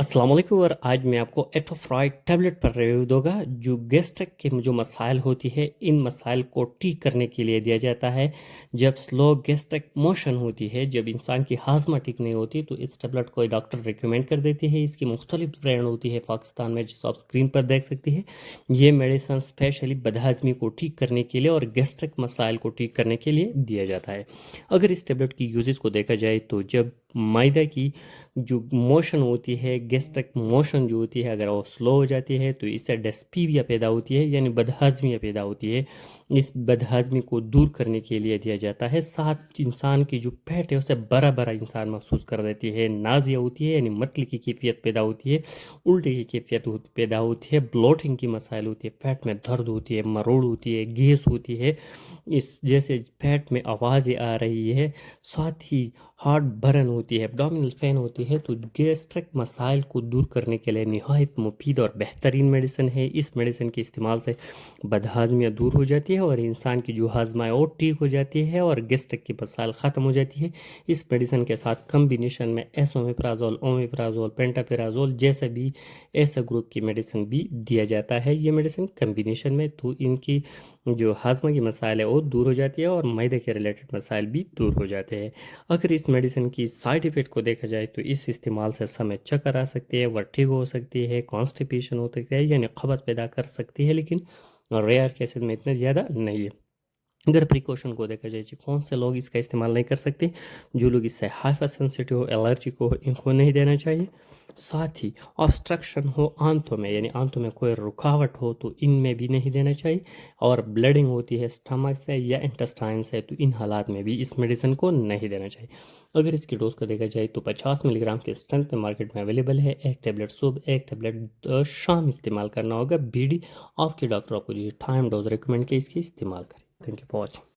अस्सलाम वालेकुम और आज मैं आपको एटोफ्राइड टैबलेट पर रिव्यू दूंगा जो गैस्ट्रिक के जो मसाइल होती है इन मसाइल को ठीक करने के लिए दिया जाता है। जब स्लो गैस्ट्रिक मोशन होती है, जब इंसान की हाजमा ठीक नहीं होती तो इस टैबलेट को डॉक्टर रिकमेंड कर देती है। इसकी मुख्तलिफ ब्रांड होती है पाकिस्तान में, जिसे आप स्क्रीन पर देख सकती है। ये मेडिसन स्पेशली बदहजमी को ठीक करने के लिए और गैस्ट्रिक मसाइल को ठीक करने के लिए दिया जाता है। अगर इस टैबलेट की यूजेस को देखा जाए तो जब मैदा की जो मोशन होती है, गैस्ट्रिक मोशन जो होती है, अगर वो स्लो हो जाती है तो इससे डिस्पीपिया पैदा होती है, यानी बदहज़मियाँ पैदा होती है। इस बदहज़मी को दूर करने के लिए दिया जाता है। साथ इंसान की जो पेट है उसे बड़ा बड़ा इंसान महसूस कर देती है, नाज़िया होती है यानी मतली की कैफियत पैदा होती है, उल्टी की कैफियत पैदा होती है, ब्लोटिंग की मसाइल होती है, पेट में दर्द होती है, मरोड़ होती है, गैस होती है, इस जैसे पेट में आवाज़ें आ रही है। साथ ही हार्ट बर्न होती है, एब्डोमिनल पेन होती है। तो गैस्ट्रिक मसाइल को दूर करने के लिए निहायत मुफीद और बेहतरीन मेडिसिन है। इस मेडिसिन के इस्तेमाल से बदहाज़मियाँ दूर हो जाती है और इंसान की जो हाजमा है वो ठीक हो जाती है और गैस्ट्रिक की मसाइल ख़त्म हो जाती है। इस मेडिसिन के साथ कम्बिनेशन में एसोमेप्राजोल, ओमेप्राजोल, पेंटापेराजोल जैसे भी ऐसे ग्रुप की मेडिसिन भी दिया जाता है। ये मेडिसिन कम्बिनेशन में, तो इनकी जो हाजमा की मसाइल है वो दूर हो जाती है और मैदे के रिलेटेड मसाइल भी दूर हो जाते हैं। अगर इस मेडिसिन की साइड इफ़ेक्ट को देखा जाए तो इस इस्तेमाल से समय चक्कर आ सकती है, वर्टिगो हो सकती है, कॉन्स्टिपेशन हो सकती है, यानी खबत पैदा कर सकती है, लेकिन रेयर केसेस में इतना ज़्यादा नहीं है। अगर प्रिकॉशन को देखा जाए कि कौन से लोग इसका इस्तेमाल नहीं कर सकते, जो लोग इससे हाइपर सेंसिटिव हो, एलर्जिक हो, इनको नहीं देना चाहिए। साथ ही ऑब्स्ट्रक्शन हो आंतों में, यानी आंतों में कोई रुकावट हो तो इनमें भी नहीं देना चाहिए। और ब्लीडिंग होती है स्टमक से या इंटेस्टाइन से तो इन हालात में भी इस मेडिसिन को नहीं देना चाहिए। अगर इसकी डोज को देखा जाए तो 50 मिलीग्राम के स्ट्रेंथ में मार्केट में अवेलेबल है। एक टेबलेट सुबह, एक टेबलेट शाम इस्तेमाल करना होगा। बीडी आपके डॉक्टर आपको जो टाइम डोज रिकमेंड किया इसकी इस्तेमाल करें। Thank you for watching.